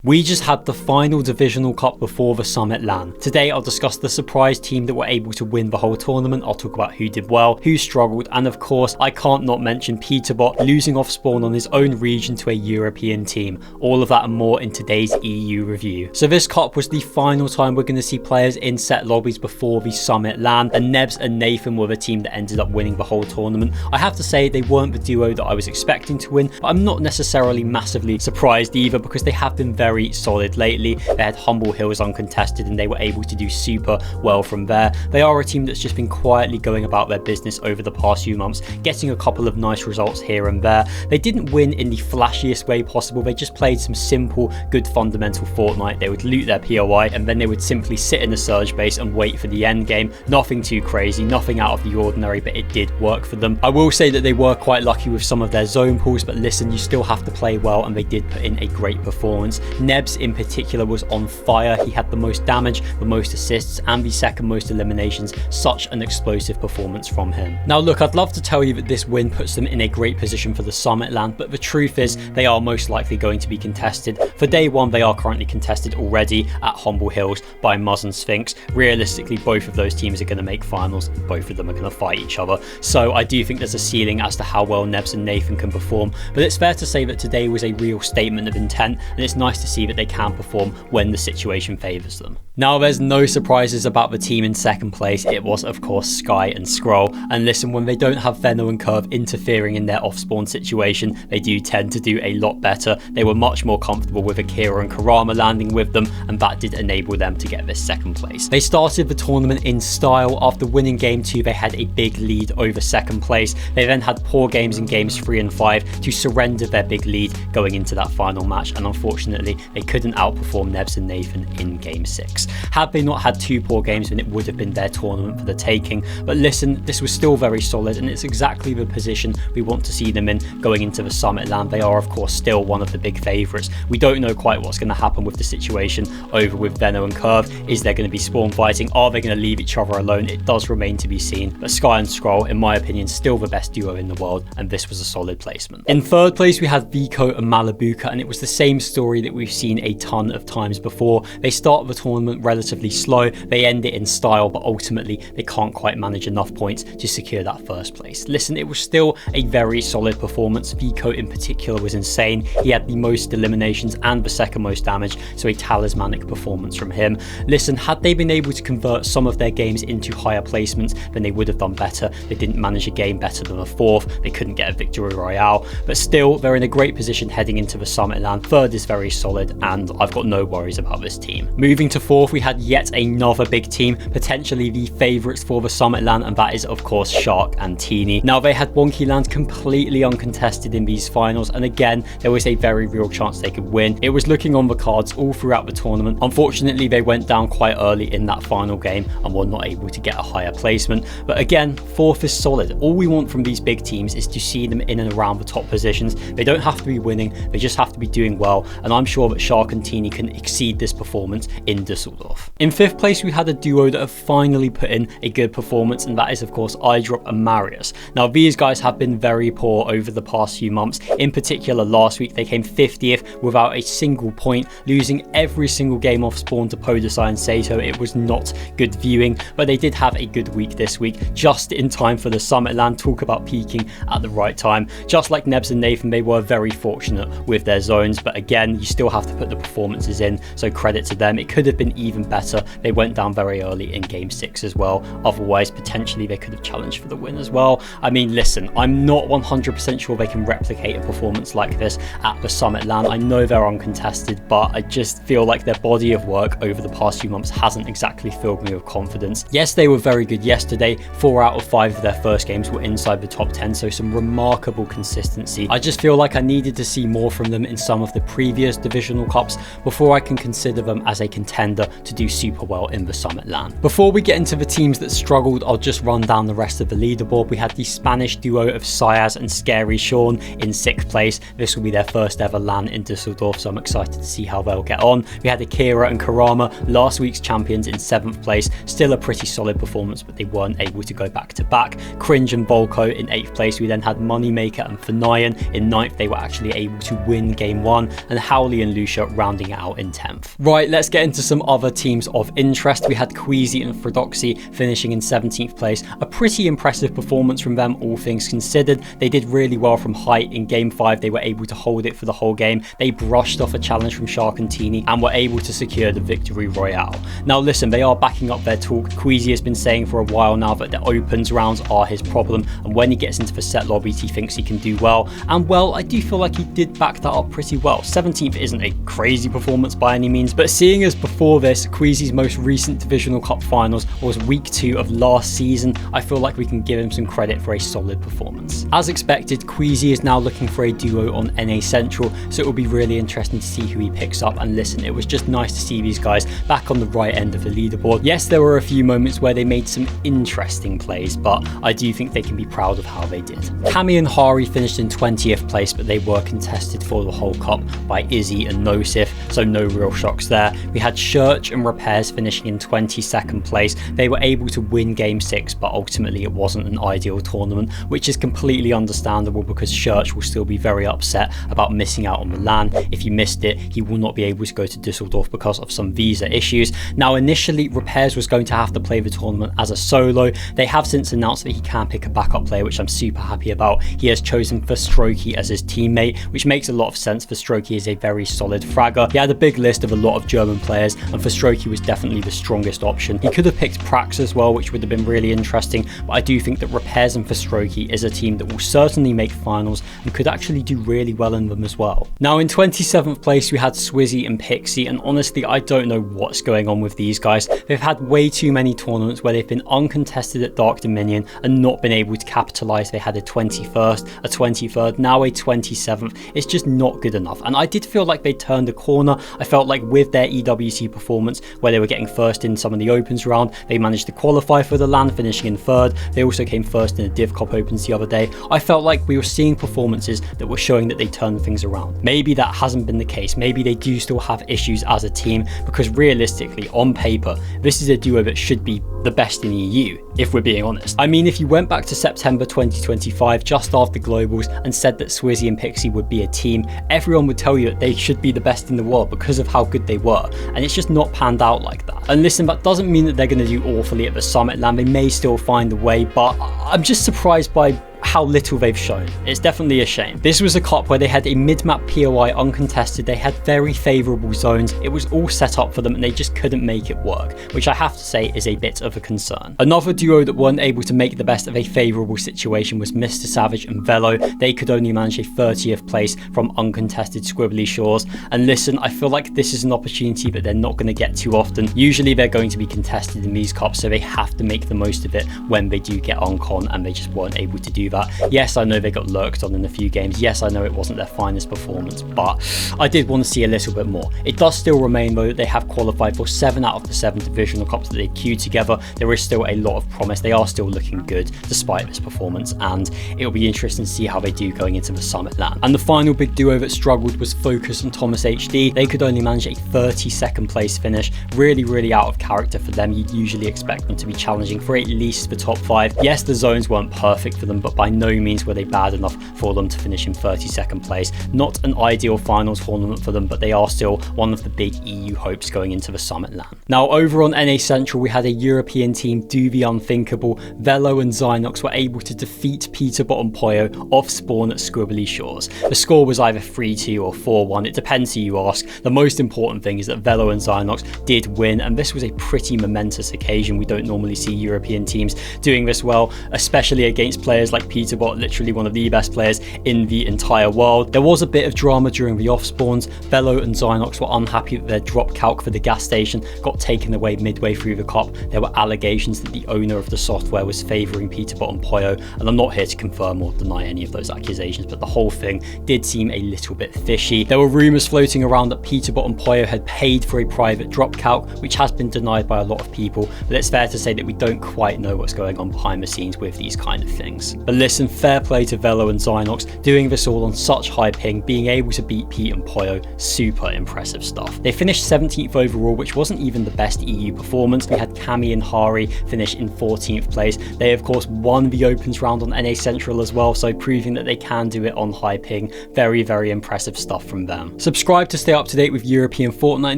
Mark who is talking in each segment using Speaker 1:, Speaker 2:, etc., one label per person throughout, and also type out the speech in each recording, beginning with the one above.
Speaker 1: We just had the final Divisional Cup before the Summit LAN. Today I'll discuss the surprise team that were able to win the whole tournament. I'll talk about who did well, who struggled, and of course I can't not mention Peterbot losing off spawn on his own region to a European team. All of that and more in today's EU review. So this cup was the final time we're going to see players in set lobbies before the Summit LAN, and Nebs and Nxthan were the team that ended up winning the whole tournament. I have to say they weren't the duo that I was expecting to win, but I'm not necessarily massively surprised either because they have been very solid lately. They had Humble Hills uncontested and they were able to do super well from there. They are a team that's just been quietly going about their business over the past few months, getting a couple of nice results here and there. They didn't win in the flashiest way possible. They just played some simple, good fundamental Fortnite. They would loot their POI and then they would simply sit in the surge base and wait for the end game. Nothing too crazy, nothing out of the ordinary, but it did work for them. I will say that they were quite lucky with some of their zone pulls, but listen, you still have to play well and they did put in a great performance. Nebs in particular was on fire. He had the most damage, the most assists, and the second most eliminations. Such an explosive performance from him. Now look, I'd love to tell you that this win puts them in a great position for the Summit LAN, but the truth is they are most likely going to be contested. For day one, they are currently contested already at Humble Hills by Muzz and Sphinx. Realistically, both of those teams are going to make finals. Both of them are going to fight each other. So I do think there's a ceiling as to how well Nebs and Nxthan can perform, but it's fair to say that today was a real statement of intent, and it's nice to see that they can perform when the situation favours them. Now there's no surprises about the team in second place. It was of course Sky and Scroll, and listen, when they don't have Veno and Curve interfering in their off-spawn situation, they do tend to do a lot better. They were much more comfortable with Akira and Karama landing with them, and that did enable them to get this second place. They started the tournament in style. After winning game 2, they had a big lead over second place. They then had poor games in games 3 and 5 to surrender their big lead going into that final match, and unfortunately they couldn't outperform Nebs and Nxthan in game 6. Had they not had 2 poor games, then it would have been their tournament for the taking. But listen, this was still very solid, and it's exactly the position we want to see them in going into the Summit LAN. They are of course still one of the big favourites. We don't know quite what's going to happen with the situation over with Veno and Curve. Is there going to be spawn fighting? Are they going to leave each other alone? It does remain to be seen. But Sky and Scroll, in my opinion, still the best duo in the world, and this was a solid placement. In third place, we had Vico and Malibuca, and it was the same story that we've seen a ton of times before. They start the tournament relatively slow, they end it in style, but ultimately they can't quite manage enough points to secure that first place. Listen, it was still a very solid performance. Vico in particular was insane. He had the most eliminations and the second most damage, so a talismanic performance from him. Listen, had they been able to convert some of their games into higher placements, then they would have done better. They didn't manage a game better than a 4th, they couldn't get a victory royale, but still they're in a great position heading into the Summit LAN. Third is very solid, and I've got no worries about this team. Moving to 4th, we had yet another big team, potentially the favourites for the Summit LAN, and that is of course Shxrk T3eny. Now they had Wonky Land completely uncontested in these finals, and again there was a very real chance they could win. It was looking on the cards all throughout the tournament. Unfortunately they went down quite early in that final game and were not able to get a higher placement, but again 4th is solid. All we want from these big teams is to see them in and around the top positions. They don't have to be winning, they just have to be doing well, and I'm sure that Shxrk and T3eny can exceed this performance in Düsseldorf. In 5th place, we had a duo that have finally put in a good performance, and that is of course IDrop Marius. Now these guys have been very poor over the past few months. In particular last week they came 50th without a single point, losing every single game off spawn to Pollo and Sato. It was not good viewing, but they did have a good week this week, just in time for the Summit LAN. Talk about peaking at the right time. Just like Nebs and Nxthan, they were very fortunate with their zones, but again you still have to put the performances in, so credit to them. It could have been even better. They went down very early in game 6 as well, otherwise potentially they could have challenged for the win as well. I mean listen, I'm not 100% sure they can replicate a performance like this at the Summit LAN. I know they're uncontested, but I just feel like their body of work over the past few months hasn't exactly filled me with confidence. Yes, they were very good yesterday. 4 out of 5 of their first games were inside the top 10, so some remarkable consistency. I just feel like I needed to see more from them in some of the previous Divisional Cups before I can consider them as a contender to do super well in the Summit LAN. Before we get into the teams that struggled, I'll just run down the rest of the leaderboard. We had the Spanish duo of Syaz and Scary Sean in 6th place. This will be their first ever LAN in Düsseldorf, so I'm excited to see how they'll get on. We had Akira and Karama, last week's champions, in 7th place. Still a pretty solid performance, but they weren't able to go back to back. Cringe and Volko in 8th place. We then had Moneymaker and Fanayan in 9th. They were actually able to win game 1, and Howley and and Lucia rounding it out in 10th. Right, let's get into some other teams of interest. We had Queasy and Fredoxie finishing in 17th place. A pretty impressive performance from them, all things considered. They did really well from height. In game 5, they were able to hold it for the whole game. They brushed off a challenge from Shxrk T3eny and were able to secure the victory royale. Now listen, they are backing up their talk. Queasy has been saying for a while now that the opens rounds are his problem, and when he gets into the set lobbies, he thinks he can do well. And well, I do feel like he did back that up pretty well. 17th isn't a crazy performance by any means, but seeing as before this, Queasy's most recent Divisional Cup Finals was week 2 of last season, I feel like we can give him some credit for a solid performance. As expected, Queasy is now looking for a duo on NA Central, so it will be really interesting to see who he picks up. And listen, it was just nice to see these guys back on the right end of the leaderboard. Yes, there were a few moments where they made some interesting plays, but I do think they can be proud of how they did. Cammy and Hari finished in 20th place, but they were contested for the whole cup by Izzy and Nosif, so no real shocks there. We had Shxrk Repairs finishing in 22nd place. They were able to win game 6, but ultimately it wasn't an ideal tournament, which is completely understandable because Shxrk will still be very upset about missing out on the LAN. If you missed it, he will not be able to go to Düsseldorf because of some visa issues. Now initially, Repairs was going to have to play the tournament as a solo. They have since announced that he can pick a backup player, which I'm super happy about. He has chosen Shxrk as his teammate, which makes a lot of sense. Shxrk is a very solid fragger. He had a big list of a lot of German players, and Shxrk was definitely the strongest option. He could have picked Prax as well, which would have been really interesting, but I do think that Repairs and Shxrk is a team that will certainly make finals and could actually do really well in them as well. Now in 27th place, we had SwizzY and Pixie, and honestly, I don't know what's going on with these guys. They've had way too many tournaments where they've been uncontested at Dark Dominion and not been able to capitalize. They had a 21st, a 23rd, now a 27th. It's just not good enough, and I did feel like they turned a corner. I felt like with their EWC performance, where they were getting first in some of the opens round, they managed to qualify for the LAN, finishing in 3rd. They also came first in the Div Cup Opens the other day. I felt like we were seeing performances that were showing that they turned things around. Maybe that hasn't been the case. Maybe they do still have issues as a team, because realistically, on paper, this is a duo that should be the best in EU, if we're being honest. I mean, if you went back to September 2025, just after Globals, and said that SwizzY and Pixie would be a team, everyone would tell you that they should be the best in the world because of how good they were, and it's just not panned out like that. And listen, that doesn't mean that they're going to do awfully at the Summit LAN. They may still find a way, but I'm just surprised by how little they've shown. It's definitely a shame. This was a cup where they had a mid-map POI uncontested. They had very favourable zones. It was all set up for them and they just couldn't make it work, which I have to say is a bit of a concern. Another duo that weren't able to make the best of a favourable situation was MrSavage and Velo. They could only manage a 30th place from uncontested squibbly shores. And listen, I feel like this is an opportunity that they're not going to get too often. Usually they're going to be contested in these cups, so they have to make the most of it when they do get on con, and they just weren't able to do that. Yes, I know they got lurked on in a few games. Yes, I know it wasn't their finest performance, but I did want to see a little bit more. It does still remain though that they have qualified for 7 out of the 7 divisional cups that they queued together. There is still a lot of promise. They are still looking good despite this performance, and it'll be interesting to see how they do going into the Summit LAN. And the final big duo that struggled was Focus and Thomas HD. They could only manage a 32nd place finish. Really out of character for them. You'd usually expect them to be challenging for at least the top 5. Yes, the zones weren't perfect for them, but by no means were they bad enough for them to finish in 32nd place. Not an ideal finals tournament for them, but they are still one of the big EU hopes going into the Summit LAN. Now over on NA Central, we had a European team do the unthinkable. Velo and Zynox were able to defeat Peterbot and Pollo off spawn at Squibbly Shores. The score was either 3-2 or 4-1, it depends who you ask. The most important thing is that Velo and Zynox did win, and this was a pretty momentous occasion. We don't normally see European teams doing this well, especially against players like Peterbot, literally one of the best players in the entire world. There was a bit of drama during the off spawns. Velo and Zynox were unhappy that their drop calc for the gas station got taken away midway through the cup. There were allegations that the owner of the software was favouring Peterbot and Pollo, and I'm not here to confirm or deny any of those accusations, but the whole thing did seem a little bit fishy. There were rumours floating around that Peterbot and Pollo had paid for a private drop calc, which has been denied by a lot of people, but it's fair to say that we don't quite know what's going on behind the scenes with these kind of things. But listen, fair play to Velo and Zynox, doing this all on such high ping, being able to beat Pete and Pollo, super impressive stuff. They finished 17th overall, which wasn't even the best EU performance. We had Cammy and Hari finish in 14th place. They of course won the Opens round on NA Central as well, so proving that they can do it on high ping. Very, very impressive stuff from them. Subscribe to stay up to date with European Fortnite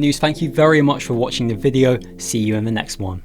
Speaker 1: news. Thank you very much for watching the video. See you in the next one.